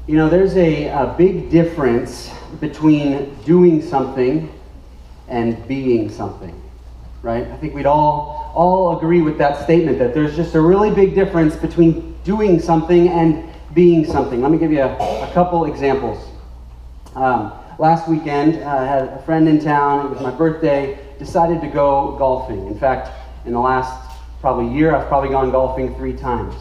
You know, there's a big difference between doing something and being something, right? I think we'd all agree with that statement, that there's just a really big difference between doing something and being something. Let me give you a couple examples. Last weekend, I had a friend in town. It was my birthday. Decided to go golfing. In fact, in the last probably year, I've probably gone golfing 3 times.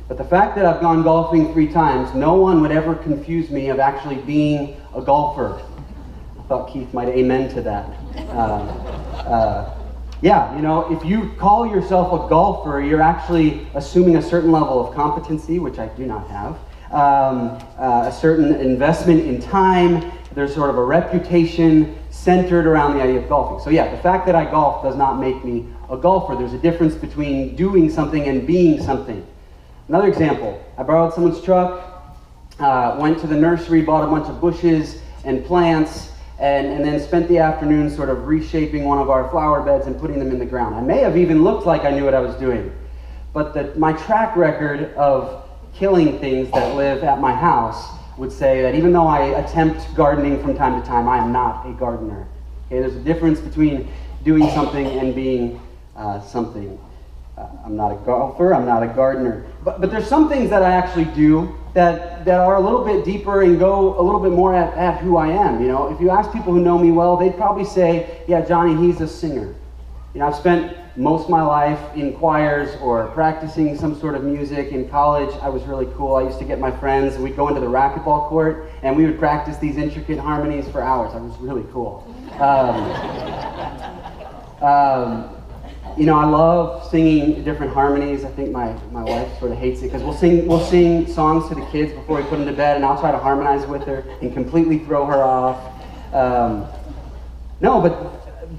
But the fact that I've gone golfing 3 times, no one would ever confuse me of actually being a golfer. I thought Keith might amen to that. Yeah, you know, if you call yourself a golfer, you're actually assuming a certain level of competency, which I do not have, a certain investment in time. There's sort of a reputation centered around the idea of golfing. So yeah, the fact that I golf does not make me a golfer. There's a difference between doing something and being something. Another example, I borrowed someone's truck, went to the nursery, bought a bunch of bushes and plants, and then spent the afternoon sort of reshaping one of our flower beds and putting them in the ground. I may have even looked like I knew what I was doing, but my track record of killing things that live at my house would say that even though I attempt gardening from time to time, I am not a gardener. Okay, there's a difference between doing something and being something. I'm not a golfer, I'm not a gardener. But there's some things that I actually do that are a little bit deeper and go a little bit more at who I am. You know, if you ask people who know me well, they'd probably say, yeah, Johnny, he's a singer. You know, I've spent most of my life in choirs or practicing some sort of music. In college, I was really cool. I used to get my friends, and we'd go into the racquetball court, and we would practice these intricate harmonies for hours. I was really cool. You know, I love singing different harmonies. I think my wife sort of hates it because we'll sing songs to the kids before we put them to bed, and I'll try to harmonize with her and completely throw her off.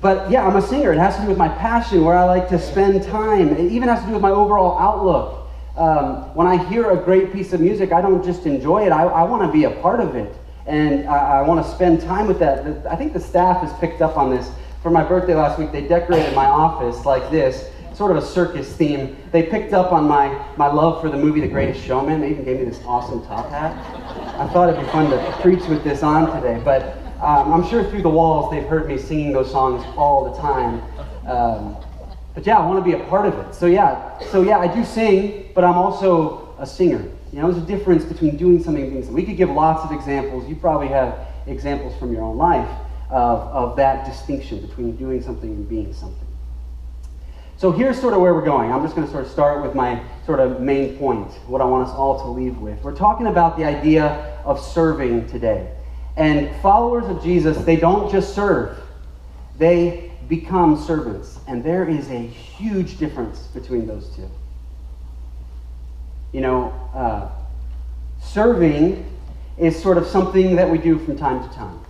But yeah, I'm a singer. It has to do with my passion, where I like to spend time. It even has to do with my overall outlook. When I hear a great piece of music, I don't just enjoy it. I want to be a part of it, and I want to spend time with that. I think the staff has picked up on this. For my birthday last week, they decorated my office like this, sort of a circus theme. They picked up on my love for the movie The Greatest Showman. They even gave me this awesome top hat. I thought it'd be fun to preach with this on today, but I'm sure through the walls they've heard me singing those songs all the time. But yeah, I want to be a part of it. So yeah, I do sing, but I'm also a singer. You know, there's a difference between doing something and being something. We could give lots of examples. You probably have examples from your own life of that distinction between doing something and being something. So here's sort of where we're going. I'm just going to sort of start with my sort of main point, what I want us all to leave with. We're talking about the idea of serving today. And followers of Jesus, they don't just serve. They become servants. And there is a huge difference between those two. You know, serving is sort of something that we do from time to time,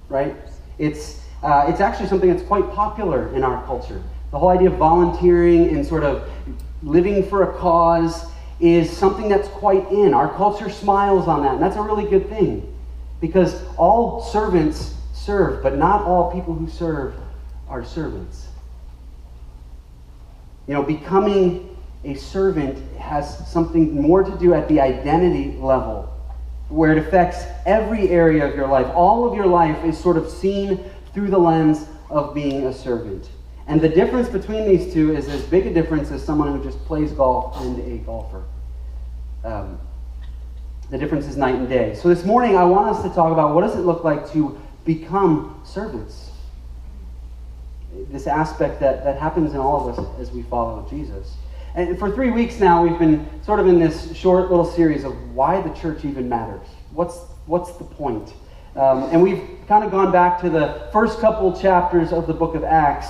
right? It's actually something that's quite popular in our culture. The whole idea of volunteering and sort of living for a cause is something that's quite in. Our culture smiles on that, and that's a really good thing, because all servants serve, but not all people who serve are servants. You know, becoming a servant has something more to do at the identity level, where it affects every area of your life. All of your life is sort of seen through the lens of being a servant. And the difference between these two is as big a difference as someone who just plays golf and a golfer. The difference is night and day. So this morning I want us to talk about what does it look like to become servants. This aspect that happens in all of us as we follow Jesus. And for 3 weeks now, we've been sort of in this short little series of why the church even matters. What's the point? And we've kind of gone back to the first couple chapters of the book of Acts,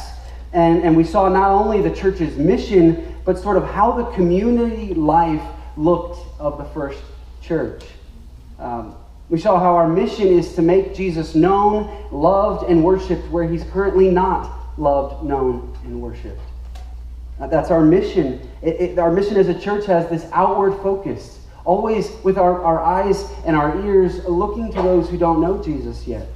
and we saw not only the church's mission, but sort of how the community life looked of the first church. We saw how our mission is to make Jesus known, loved, and worshipped where he's currently not loved, known, and worshipped. That's our mission. Our mission as a church has this outward focus, always with our eyes and our ears looking to those who don't know Jesus yet.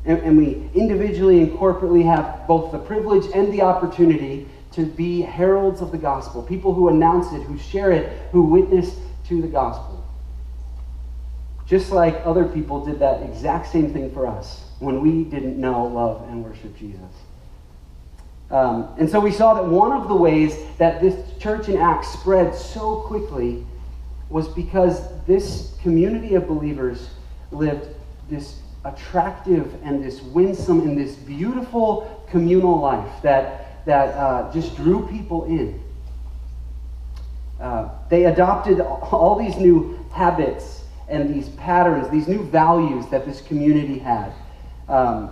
And we individually and corporately have both the privilege and the opportunity to be heralds of the gospel, people who announce it, who share it, who witness to the gospel. just like other people did that exact same thing for us when we didn't know, love, and worship Jesus. And so we saw that one of the ways that this church in Acts spread so quickly was because this community of believers lived this attractive and this winsome and this beautiful communal life that just drew people in. They adopted all these new habits and these patterns, these new values that this community had, that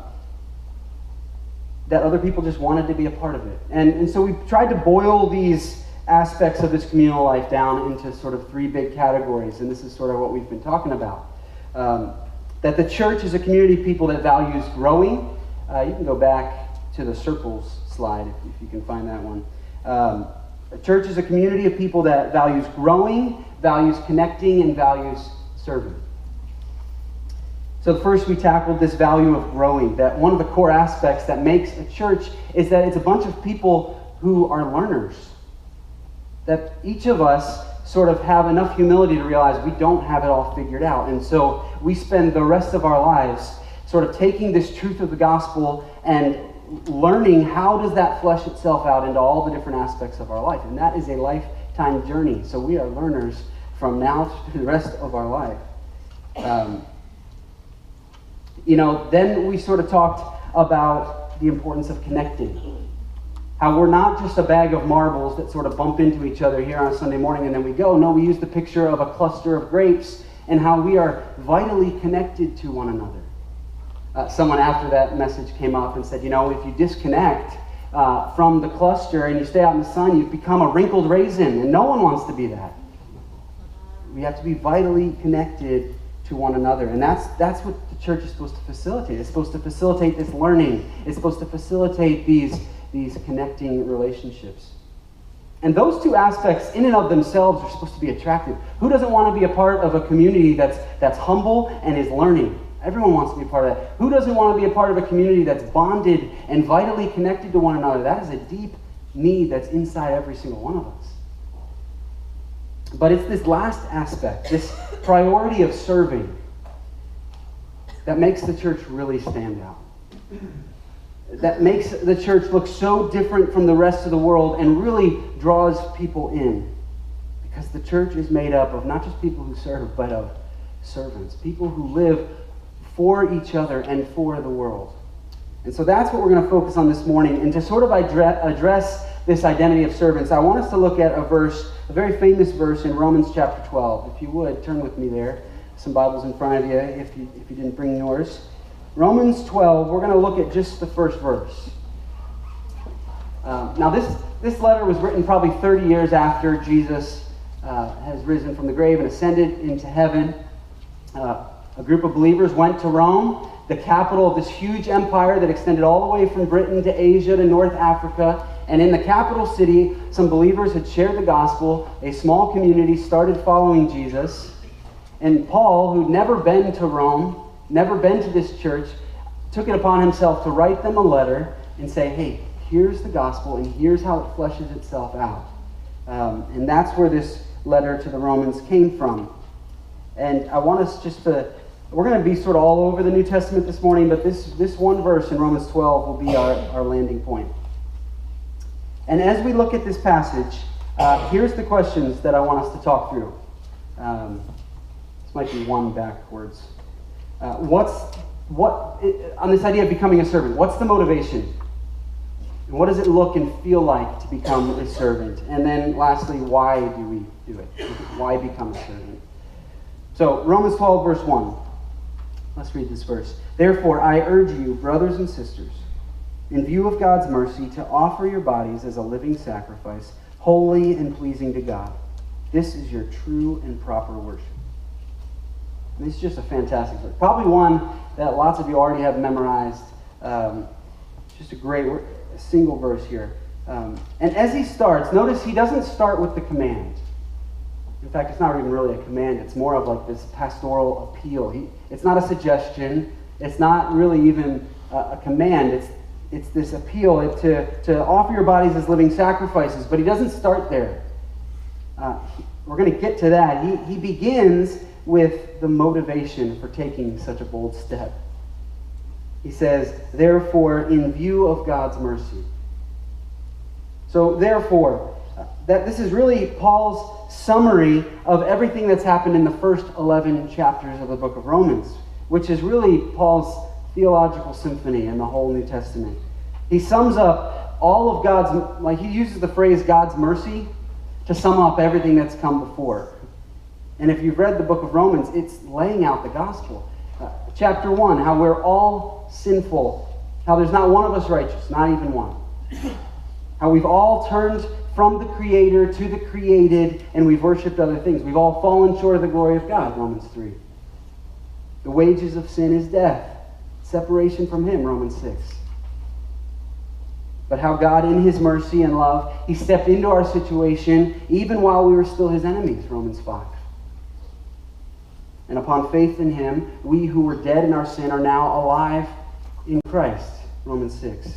other people just wanted to be a part of it. And so we tried to boil these aspects of this communal life down into sort of three big categories, and this is sort of what we've been talking about. That the church is a community of people that values growing. You can go back to the circles slide if you can find that one. A church is a community of people that values growing, values connecting, and values serving. So first we tackled this value of growing, that one of the core aspects that makes a church is that it's a bunch of people who are learners. That each of us sort of have enough humility to realize we don't have it all figured out. And so we spend the rest of our lives sort of taking this truth of the gospel and learning how does that flesh itself out into all the different aspects of our life. And that is a lifetime journey. So we are learners from now to the rest of our life. Then we sort of talked about the importance of connecting. How we're not just a bag of marbles that sort of bump into each other here on a Sunday morning and then we go. No, we use the picture of a cluster of grapes and how we are vitally connected to one another. Someone after that message came up and said, if you disconnect from the cluster and you stay out in the sun, you've become a wrinkled raisin, and no one wants to be that. We have to be vitally connected to one another, and that's what the church is supposed to facilitate. It's supposed to facilitate this learning. It's supposed to facilitate these connecting relationships. And those two aspects in and of themselves are supposed to be attractive. Who doesn't want to be a part of a community that's humble and is learning? Everyone wants to be a part of that. Who doesn't want to be a part of a community that's bonded and vitally connected to one another? That is a deep need that's inside every single one of us. But it's this last aspect, this priority of serving, that makes the church really stand out. That makes the church look so different from the rest of the world and really draws people in. Because the church is made up of not just people who serve, but of servants. People who live for each other and for the world. And so that's what we're going to focus on this morning. And to sort of address this identity of servants, I want us to look at a very famous verse in Romans chapter 12. If you would, turn with me there. Some Bibles in front of you if you didn't bring yours. Romans 12, we're going to look at just the first verse. Now this letter was written probably 30 years after Jesus has risen from the grave and ascended into heaven. A group of believers went to Rome, the capital of this huge empire that extended all the way from Britain to Asia to North Africa. And in the capital city, some believers had shared the gospel. A small community started following Jesus. And Paul, who'd never been to Rome, never been to this church, took it upon himself to write them a letter and say, hey, here's the gospel and here's how it fleshes itself out. And that's where this letter to the Romans came from. And I want us we're going to be sort of all over the New Testament this morning, but this one verse in Romans 12 will be our landing point. And as we look at this passage, here's the questions that I want us to talk through. This might be one backwards. On this idea of becoming a servant, what's the motivation? And what does it look and feel like to become a servant? And then lastly, why do we do it? Why become a servant? So Romans 12, verse 1. Let's read this verse. Therefore, I urge you, brothers and sisters, in view of God's mercy, to offer your bodies as a living sacrifice, holy and pleasing to God. This is your true and proper worship. And it's just a fantastic verse. Probably one that lots of you already have memorized. Just a great single verse here. And as he starts, notice he doesn't start with the command. In fact, it's not even really a command. It's more of like this pastoral appeal. It's not a suggestion. It's not really even a command. It's this appeal to offer your bodies as living sacrifices. But he doesn't start there. We're going to get to that. He begins with the motivation for taking such a bold step. He says, therefore, in view of God's mercy. So, therefore, this is really Paul's summary of everything that's happened in the first 11 chapters of the book of Romans, which is really Paul's theological symphony in the whole New Testament. He sums up all of God's, he uses the phrase God's mercy to sum up everything that's come before. And if you've read the book of Romans, it's laying out the gospel. Chapter 1, how we're all sinful, how there's not one of us righteous, not even one. How we've all turned from the Creator to the created, and we've worshipped other things. We've all fallen short of the glory of God, Romans 3. The wages of sin is death, separation from Him, Romans 6. But how God, in His mercy and love, He stepped into our situation even while we were still His enemies, Romans 5. And upon faith in Him, we who were dead in our sin are now alive in Christ, Romans 6.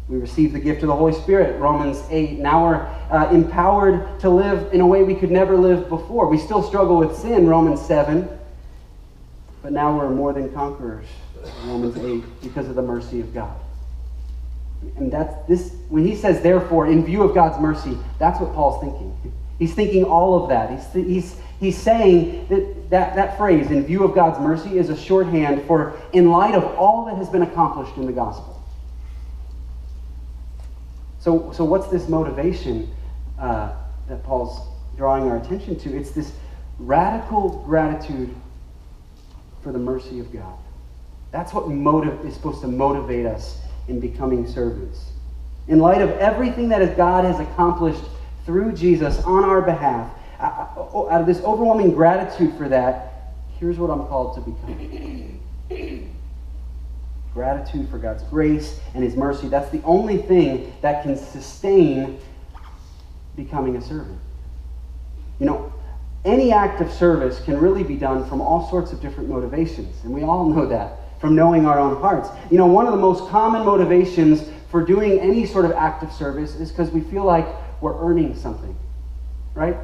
We receive the gift of the Holy Spirit, Romans 8. Now we're empowered to live in a way we could never live before. We still struggle with sin, Romans 7. But now we're more than conquerors, Romans 8, because of the mercy of God. And when he says, therefore, in view of God's mercy, that's what Paul's thinking. He's thinking all of that. He's saying that phrase, in view of God's mercy, is a shorthand for in light of all that has been accomplished in the gospel. So what's this motivation that Paul's drawing our attention to? It's this radical gratitude for the mercy of God. That's what is supposed to motivate us in becoming servants. In light of everything that God has accomplished through Jesus on our behalf, out of this overwhelming gratitude for that, here's what I'm called to become. Gratitude for God's grace and His mercy. That's the only thing that can sustain becoming a servant. You know, any act of service can really be done from all sorts of different motivations, and we all know that from knowing our own hearts. You know, one of the most common motivations for doing any sort of act of service is because we feel like we're earning something, right?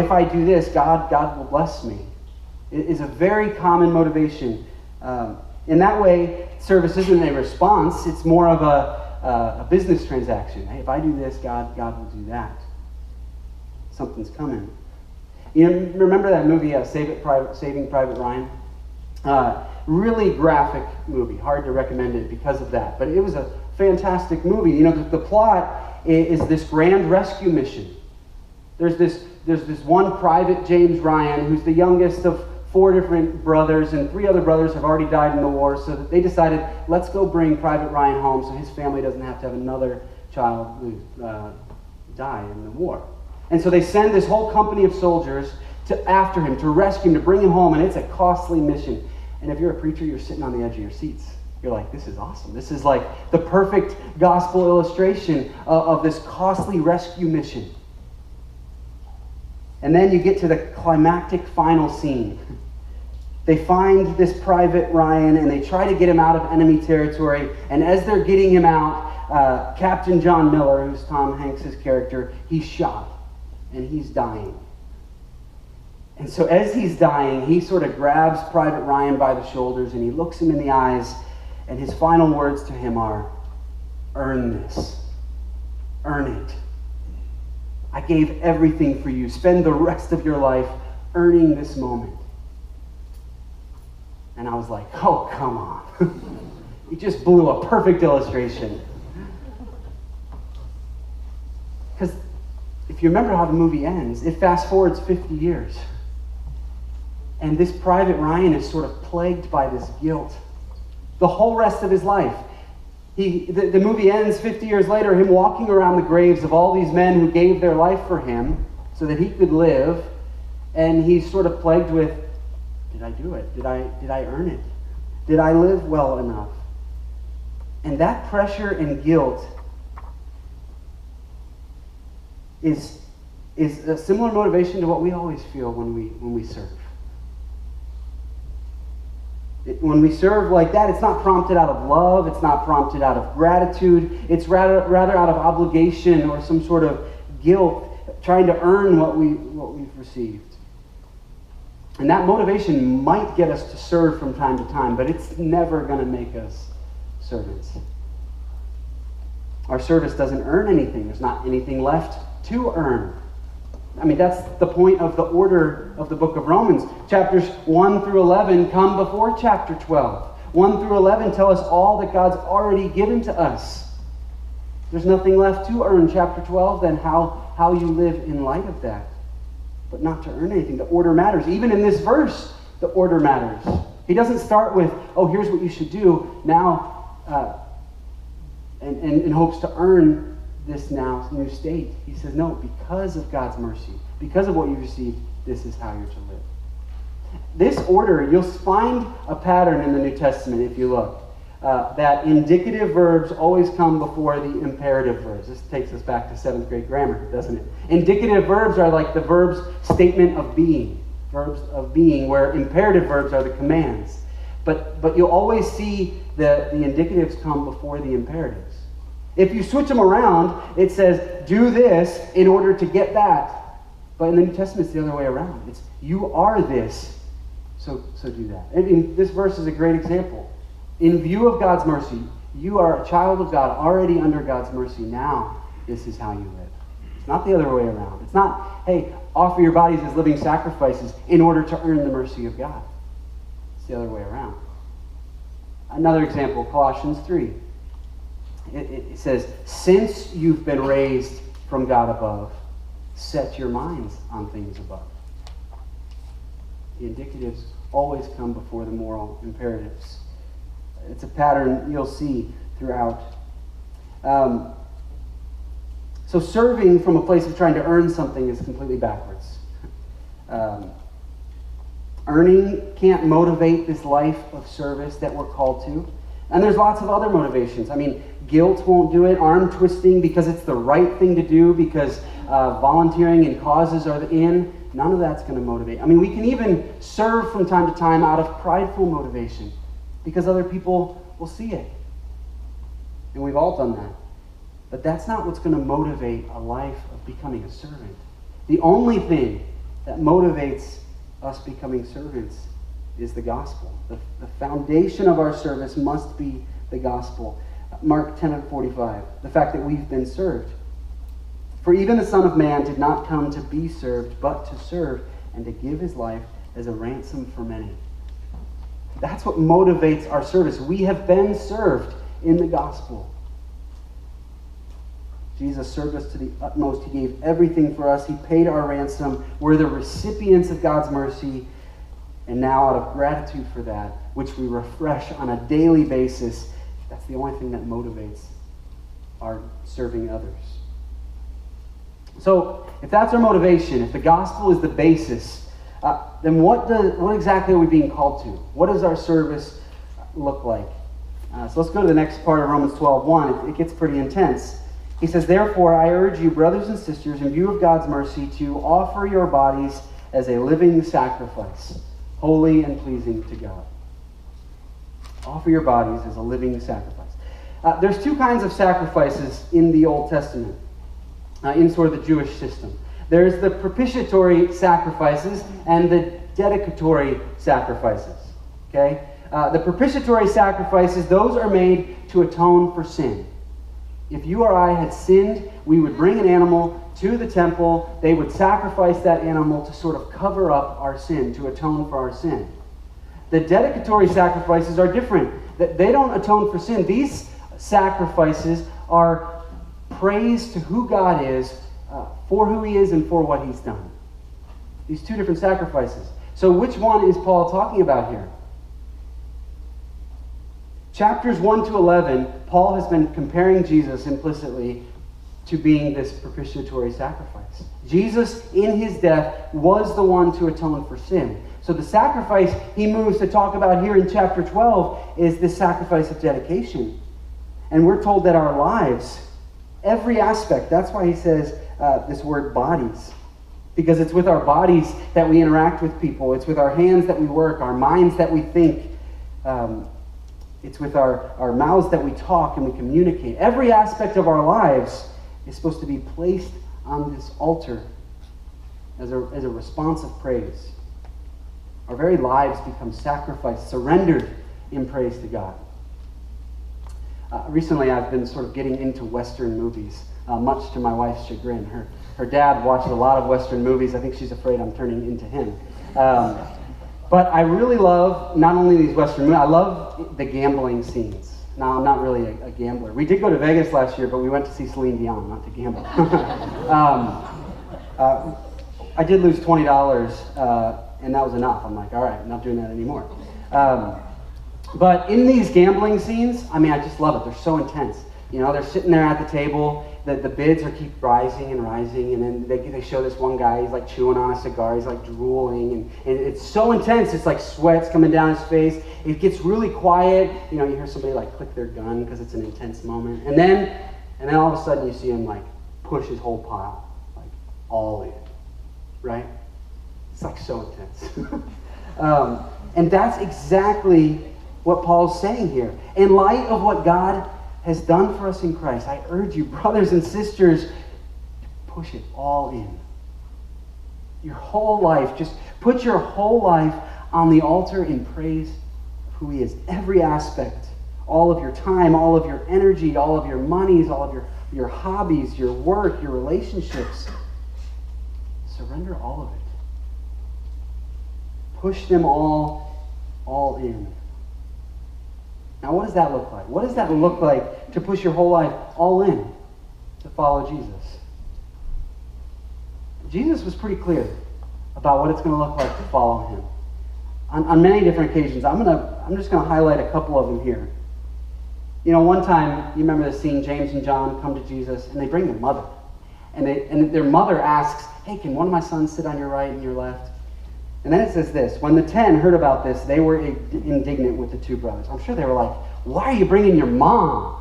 If I do this, God will bless me. It is a very common motivation. In that way, service isn't a response. It's more of a business transaction. Hey, if I do this, God will do that. Something's coming. You know, remember that movie, Saving Private Ryan? Really graphic movie. Hard to recommend it because of that. But it was a fantastic movie. You know, the plot is this grand rescue mission. There's this one private, James Ryan, who's the youngest of 4 different brothers, and 3 other brothers have already died in the war, so that they decided, let's go bring Private Ryan home so his family doesn't have to have another child die in the war. And so they send this whole company of soldiers after him, to rescue him, to bring him home, and it's a costly mission. And if you're a preacher, you're sitting on the edge of your seats. You're like, this is awesome. This is like the perfect gospel illustration of this costly rescue mission. And then you get to the climactic final scene. They find this Private Ryan and they try to get him out of enemy territory. And as they're getting him out, Captain John Miller, who's Tom Hanks' character, he's shot and he's dying. And so as he's dying, he sort of grabs Private Ryan by the shoulders and he looks him in the eyes, and his final words to him are, "Earn this. Earn it. I gave everything for you. Spend the rest of your life earning this moment." And I was like, oh, come on. He just blew a perfect illustration. Because if you remember how the movie ends, it fast forwards 50 years. And this Private Ryan is sort of plagued by this guilt the whole rest of his life. The movie ends 50 years later, him walking around the graves of all these men who gave their life for him so that he could live, and he's sort of plagued with, did I do it? Did I earn it? Did I live well enough? And that pressure and guilt is a similar motivation to what we always feel when we serve. When we serve like that, it's not prompted out of love, it's not prompted out of gratitude, it's rather out of obligation or some sort of guilt, trying to earn what we've received. And that motivation might get us to serve from time to time, but it's never going to make us servants. Our service doesn't earn anything. There's not anything left to earn. I mean, that's the point of the order of the book of Romans. Chapters 1 through 11 come before chapter 12. 1 through 11 tell us all that God's already given to us. There's nothing left to earn. Chapter 12, then how you live in light of that. But not to earn anything. The order matters. Even in this verse, the order matters. He doesn't start with, oh, here's what you should do now, and in hopes to earn this now new state. He says, no, because of God's mercy, because of what you received, this is how you're to live. This order, you'll find a pattern in the New Testament if you look. That indicative verbs always come before the imperative verbs. This takes us back to 7th grade grammar, doesn't it? Indicative verbs are like the verb's statement of being. Verbs of being, where imperative verbs are the commands. But you'll always see the indicatives come before the imperatives. If you switch them around, it says, do this in order to get that. But in the New Testament, it's the other way around. It's, you are this, so do that. And this verse is a great example. In view of God's mercy, you are a child of God, already under God's mercy. Now, this is how you live. It's not the other way around. It's not, hey, offer your bodies as living sacrifices in order to earn the mercy of God. It's the other way around. Another example, Colossians 3. It says, since you've been raised from God above, set your minds on things above. The indicatives always come before the moral imperatives. It's a pattern you'll see throughout. So serving from a place of trying to earn something is completely backwards. Earning can't motivate this life of service that we're called to. And there's lots of other motivations. I mean, guilt won't do it. Arm twisting because it's the right thing to do, because volunteering and causes are the in. None of that's going to motivate. I mean, we can even serve from time to time out of prideful motivation because other people will see it. And we've all done that. But that's not what's going to motivate a life of becoming a servant. The only thing that motivates us becoming servants is the gospel. The foundation of our service must be the gospel. Mark 10:45, the fact that we've been served. For even the Son of Man did not come to be served, but to serve and to give his life as a ransom for many. That's what motivates our service. We have been served in the gospel. Jesus served us to the utmost. He gave everything for us. He paid our ransom. We're the recipients of God's mercy. And now, out of gratitude for that, which we refresh on a daily basis, that's the only thing that motivates our serving others. So, if that's our motivation, if the gospel is the basis, then what exactly are we being called to? What does our service look like? So let's go to the next part of Romans 12:1. It gets pretty intense. He says, therefore, I urge you, brothers and sisters, in view of God's mercy, to offer your bodies as a living sacrifice, holy and pleasing to God. Offer your bodies as a living sacrifice. There's two kinds of sacrifices in the Old Testament, in sort of the Jewish system. There's the propitiatory sacrifices and the dedicatory sacrifices. Okay? The propitiatory sacrifices, those are made to atone for sin. If you or I had sinned, we would bring an animal to the temple. They would sacrifice that animal to sort of cover up our sin, to atone for our sin. The dedicatory sacrifices are different. They don't atone for sin. These sacrifices are praise to who God is, for who he is and for what he's done. These two different sacrifices. So which one is Paul talking about here? Chapters 1 to 11, Paul has been comparing Jesus implicitly to being this propitiatory sacrifice. Jesus, in his death, was the one to atone for sin. So the sacrifice he moves to talk about here in chapter 12 is this sacrifice of dedication. And we're told that our lives, every aspect, that's why he says this word bodies. Because it's with our bodies that we interact with people. It's with our hands that we work, our minds that we think. It's with our mouths that we talk and we communicate. Every aspect of our lives is supposed to be placed on this altar as a response of praise. Our very lives become sacrificed, surrendered in praise to God. Recently, I've been sort of getting into Western movies, much to my wife's chagrin. Her dad watches a lot of Western movies. I think she's afraid I'm turning into him. But I really love not only these Western movies, I love the gambling scenes. Now, I'm not really a gambler. We did go to Vegas last year, but we went to see Celine Dion, not to gamble. I did lose $20, and that was enough. I'm like, all right, I'm not doing that anymore. But in these gambling scenes, I mean, I just love it. They're so intense. You know, they're sitting there at the table. The bids are keep rising and rising, and then they show this one guy. He's like chewing on a cigar. He's like drooling, and it's so intense. It's like sweat's coming down his face. It gets really quiet. You know, you hear somebody like click their gun because it's an intense moment, and then all of a sudden you see him like push his whole pile, like all in, right? It's like so intense, and that's exactly what Paul's saying here. In light of what God has done for us in Christ, I urge you, brothers and sisters, to push it all in. Your whole life, just put your whole life on the altar in praise of who He is. Every aspect, all of your time, all of your energy, all of your monies, all of your hobbies, your work, your relationships. Surrender all of it. Push them all in. Now, what does that look like? What does that look like to push your whole life all in to follow Jesus? Jesus was pretty clear about what it's going to look like to follow Him on many different occasions. I'm just going to highlight a couple of them here. You know, one time, you remember the scene, James and John come to Jesus, and they bring their mother. And their mother asks, hey, can one of my sons sit on your right and your left? And then it says this, when the 10 heard about this, they were indignant with the two brothers. I'm sure they were like, why are you bringing your mom?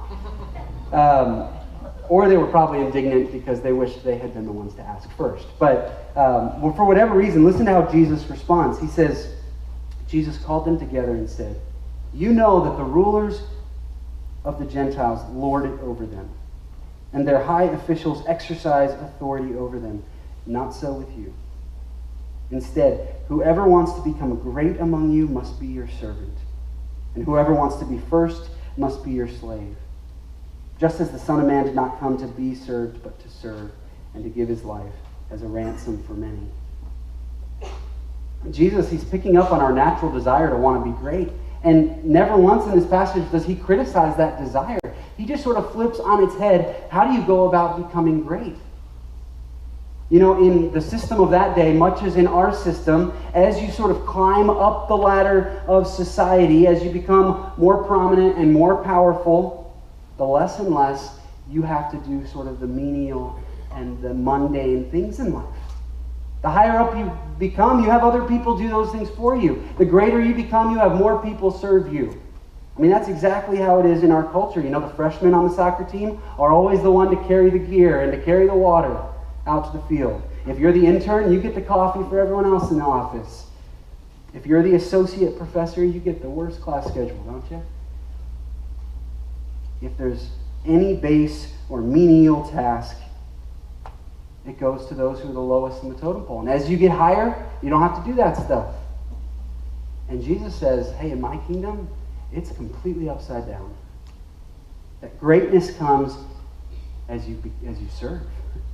Or they were probably indignant because they wished they had been the ones to ask first. But for whatever reason, listen to how Jesus responds. He says, Jesus called them together and said, you know that the rulers of the Gentiles lord it over them, and their high officials exercise authority over them. Not so with you. Instead, whoever wants to become great among you must be your servant, and whoever wants to be first must be your slave. Just as the Son of Man did not come to be served, but to serve, and to give His life as a ransom for many. Jesus, He's picking up on our natural desire to want to be great, and never once in this passage does He criticize that desire. He just sort of flips on its head, how do you go about becoming great? You know, in the system of that day, much as in our system, as you sort of climb up the ladder of society, as you become more prominent and more powerful, the less and less you have to do sort of the menial and the mundane things in life. The higher up you become, you have other people do those things for you. The greater you become, you have more people serve you. I mean, that's exactly how it is in our culture. You know, the freshmen on the soccer team are always the one to carry the gear and to carry the water out to the field. If you're the intern, you get the coffee for everyone else in the office. If you're the associate professor, you get the worst class schedule, don't you? If there's any base or menial task, it goes to those who are the lowest in the totem pole. And as you get higher, you don't have to do that stuff. And Jesus says, hey, in my kingdom, it's completely upside down. That greatness comes as you serve.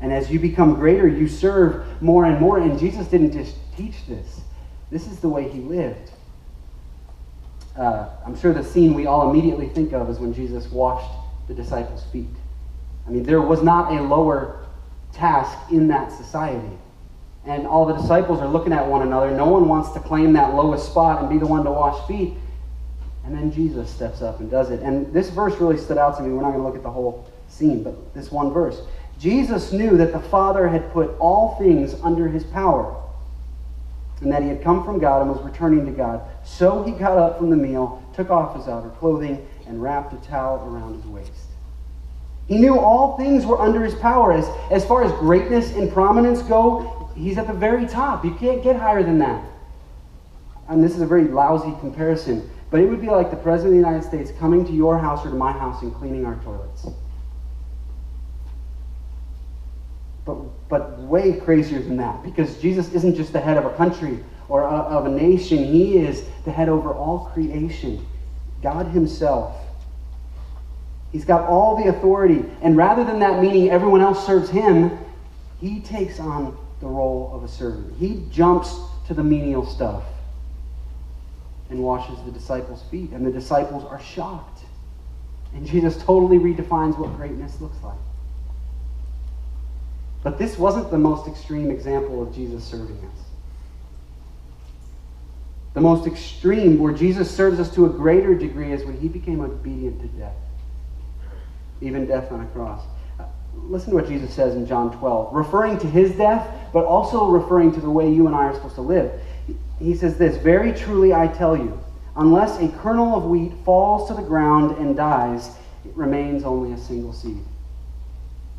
And as you become greater, you serve more and more. And Jesus didn't just teach this. This is the way He lived. I'm sure the scene we all immediately think of is when Jesus washed the disciples' feet. I mean, there was not a lower task in that society. And all the disciples are looking at one another. No one wants to claim that lowest spot and be the one to wash feet. And then Jesus steps up and does it. And this verse really stood out to me. We're not going to look at the whole scene, but this one verse. Jesus knew that the Father had put all things under His power, and that He had come from God and was returning to God. So He got up from the meal, took off His outer clothing, and wrapped a towel around His waist. He knew all things were under His power. As far as greatness and prominence go, He's at the very top. You can't get higher than that. And this is a very lousy comparison, but it would be like the President of the United States coming to your house or to my house and cleaning our toilets. But but way crazier than that, because Jesus isn't just the head of a country or of a nation. He is the head over all creation, God himself. He's got all the authority, and rather than that meaning everyone else serves him, he takes on the role of a servant. He jumps to the menial stuff and washes the disciples' feet, and the disciples are shocked. And Jesus totally redefines what greatness looks like. But this wasn't the most extreme example of Jesus serving us. The most extreme, where Jesus serves us to a greater degree, is when he became obedient to death, even death on a cross. Listen to what Jesus says in John 12, referring to his death, but also referring to the way you and I are supposed to live. He says this, "Very truly I tell you, unless a kernel of wheat falls to the ground and dies, it remains only a single seed.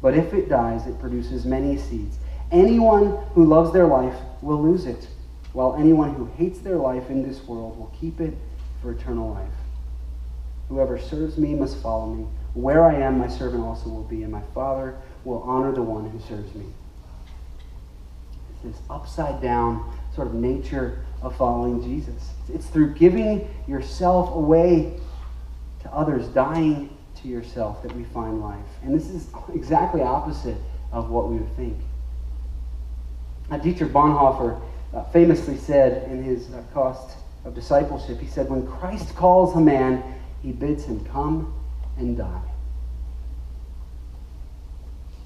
But if it dies, it produces many seeds. Anyone who loves their life will lose it, while anyone who hates their life in this world will keep it for eternal life. Whoever serves me must follow me. Where I am, my servant also will be, and my Father will honor the one who serves me." It's this upside down sort of nature of following Jesus. It's through giving yourself away to others, dying to yourself, that we find life. And this is exactly opposite of what we would think. Dietrich Bonhoeffer famously said in his Cost of Discipleship, he said, "When Christ calls a man, he bids him come and die."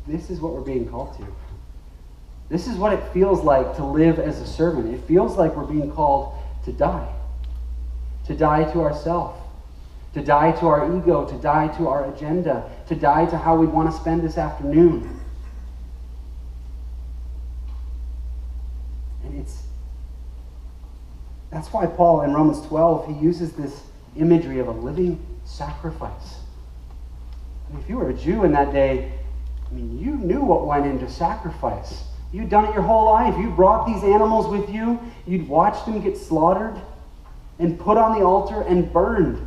This is what we're being called to. This is what it feels like to live as a servant. It feels like we're being called to die to ourselves, to die to our ego, to die to our agenda, to die to how we want to spend this afternoon. And that's why Paul in Romans 12, he uses this imagery of a living sacrifice. I mean, if you were a Jew in that day, you knew what went into sacrifice. You'd done it your whole life. You brought these animals with you. You'd watched them get slaughtered and put on the altar and burned.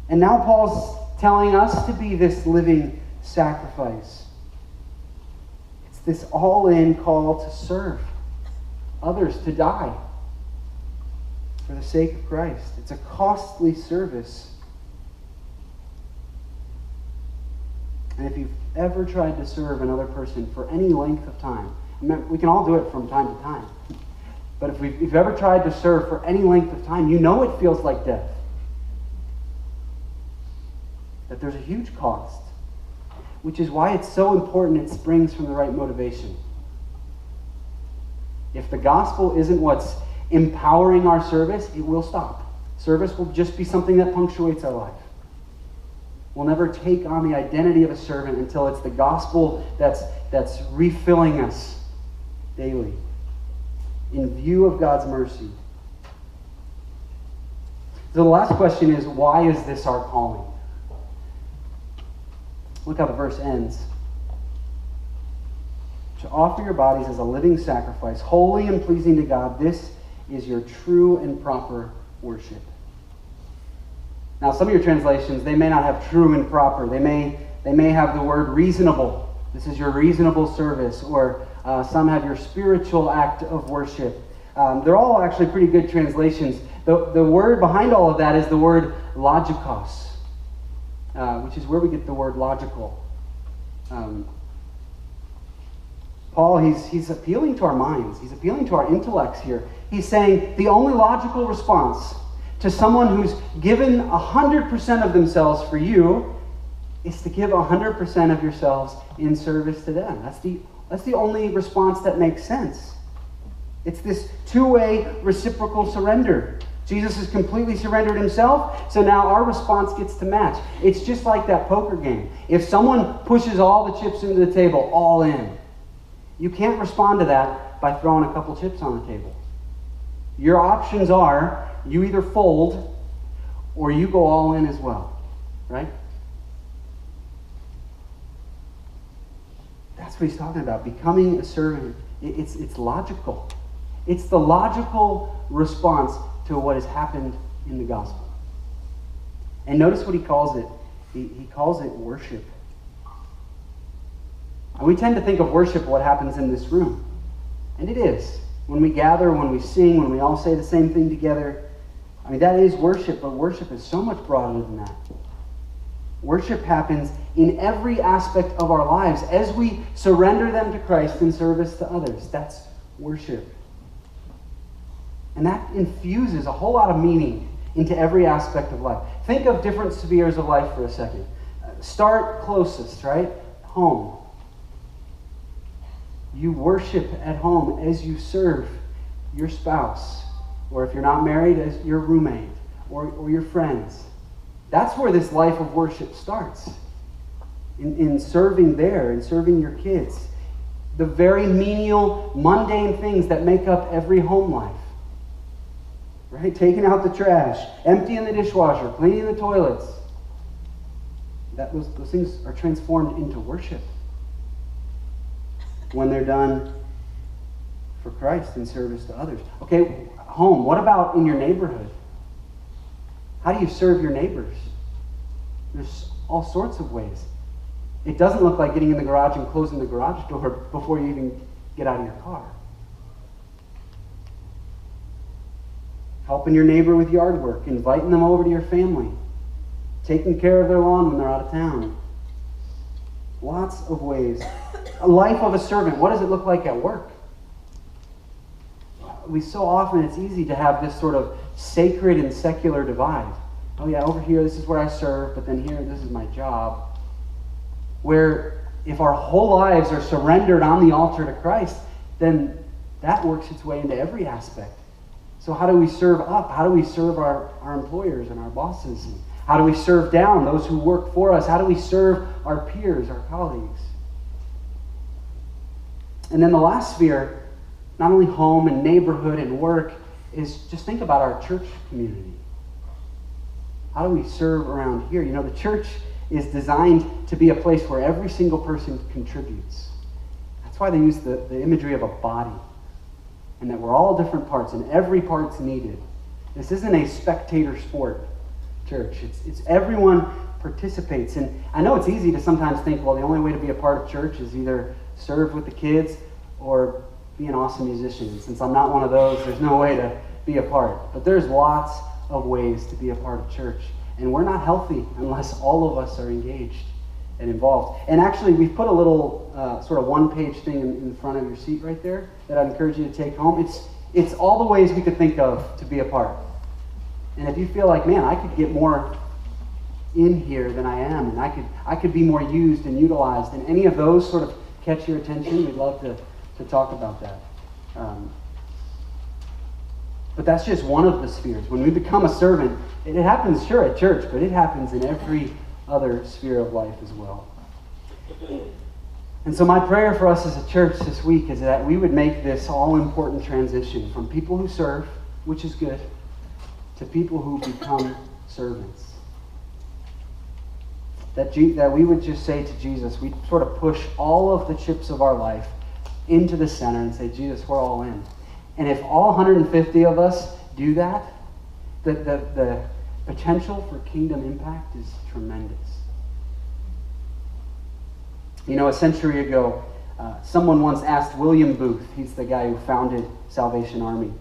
And now Paul's telling us to be this living sacrifice. It's this all-in call to serve others, to die for the sake of Christ. It's a costly service. And if you've ever tried to serve another person for any length of time, we can all do it from time to time, but if you've ever tried to serve for any length of time, you know it feels like death. That there's a huge cost, which is why it's so important it springs from the right motivation. If the gospel isn't what's empowering our service, it will stop. Service will just be something that punctuates our life. We'll never take on the identity of a servant until it's the gospel that's refilling us daily in view of God's mercy. So the last question is, why is this our calling? Look how the verse ends. To offer your bodies as a living sacrifice, holy and pleasing to God, this is your true and proper worship. Now, some of your translations, they may not have true and proper. They may have the word reasonable. This is your reasonable service. Or some have your spiritual act of worship. They're all actually pretty good translations. The word behind all of that is the word logikos, which is where we get the word logical. Paul, he's appealing to our minds. He's appealing to our intellects here. He's saying the only logical response to someone who's given 100% of themselves for you is to give 100% of yourselves in service to them. That's the only response that makes sense. It's this two-way reciprocal surrender. Jesus has completely surrendered himself, so now our response gets to match. It's just like that poker game. If someone pushes all the chips into the table, all in, you can't respond to that by throwing a couple chips on the table. Your options are, you either fold or you go all in as well, right? That's what he's talking about, becoming a servant. It's logical. It's the logical response to what has happened in the gospel. And notice what he calls it. He calls it worship. And we tend to think of worship what happens in this room. And it is. When we gather, when we sing, when we all say the same thing together, I mean, that is worship, but worship is so much broader than that. Worship happens in every aspect of our lives as we surrender them to Christ in service to others. That's worship. And that infuses a whole lot of meaning into every aspect of life. Think of different spheres of life for a second. Start closest, right? Home. You worship at home as you serve your spouse, or if you're not married, as your roommate, or your friends. That's where this life of worship starts. In serving there, in serving your kids. The very menial, mundane things that make up every home life. Right? Taking out the trash, emptying the dishwasher, cleaning the toilets. Those things are transformed into worship when they're done for Christ in service to others. Okay, home. What about in your neighborhood? How do you serve your neighbors? There's all sorts of ways. It doesn't look like getting in the garage and closing the garage door before you even get out of your car. Helping your neighbor with yard work, inviting them over to your family, taking care of their lawn when they're out of town. Lots of ways. A life of a servant. What does it look like at work? So often it's easy to have this sort of sacred and secular divide. Oh yeah, over here this is where I serve, but then here this is my job. Where if our whole lives are surrendered on the altar to Christ, then that works its way into every aspect. So how do we serve up? How do we serve our employers and our bosses? How do we serve down those who work for us? How do we serve our peers, our colleagues? And then the last sphere, not only home and neighborhood and work, is just think about our church community. How do we serve around here? You know, the church is designed to be a place where every single person contributes. That's why they use the imagery of a body, and that we're all different parts, and every part's needed. This isn't a spectator sport, church. It's everyone participates. And I know it's easy to sometimes think, well, the only way to be a part of church is either serve with the kids or be an awesome musician. And since I'm not one of those, there's no way to be a part. But there's lots of ways to be a part of church. And we're not healthy unless all of us are engaged and involved. And actually, we've put a little sort of one-page thing in front of your seat right there that I'd encourage you to take home. It's all the ways we could think of to be a part. And if you feel like, man, I could get more in here than I am, and I could be more used and utilized, and any of those sort of catch your attention, we'd love to talk about that. But that's just one of the spheres. When we become a servant, it happens, sure, at church, but it happens in every other sphere of life as well. And so my prayer for us as a church this week is that we would make this all-important transition from people who serve, which is good, to people who become servants. That we would just say to Jesus, we sort of push all of the chips of our life into the center and say, Jesus, we're all in. And if all 150 of us do that, the potential for kingdom impact is tremendous. You know, a century ago, someone once asked William Booth, he's the guy who founded Salvation Army,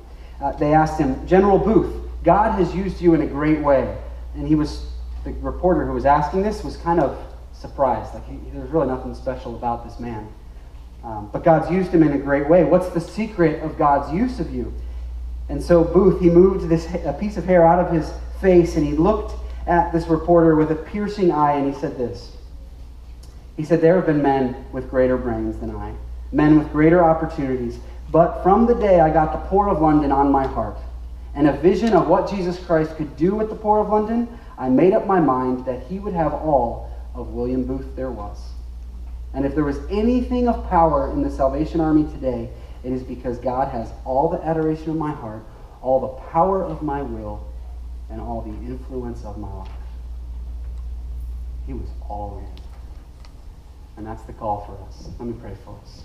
they asked him, General Booth, God has used you in a great way. And the reporter who was asking this was kind of surprised. Like, there's really nothing special about this man. But God's used him in a great way. What's the secret of God's use of you? And so Booth, he moved a piece of hair out of his face, and he looked at this reporter with a piercing eye, and he said this. He said, there have been men with greater brains than I, men with greater opportunities, but from the day I got the poor of London on my heart, and a vision of what Jesus Christ could do with the poor of London, I made up my mind that he would have all of William Booth there was. And if there was anything of power in the Salvation Army today, it is because God has all the adoration of my heart, all the power of my will, and all the influence of my life. He was all in. And that's the call for us. Let me pray for us.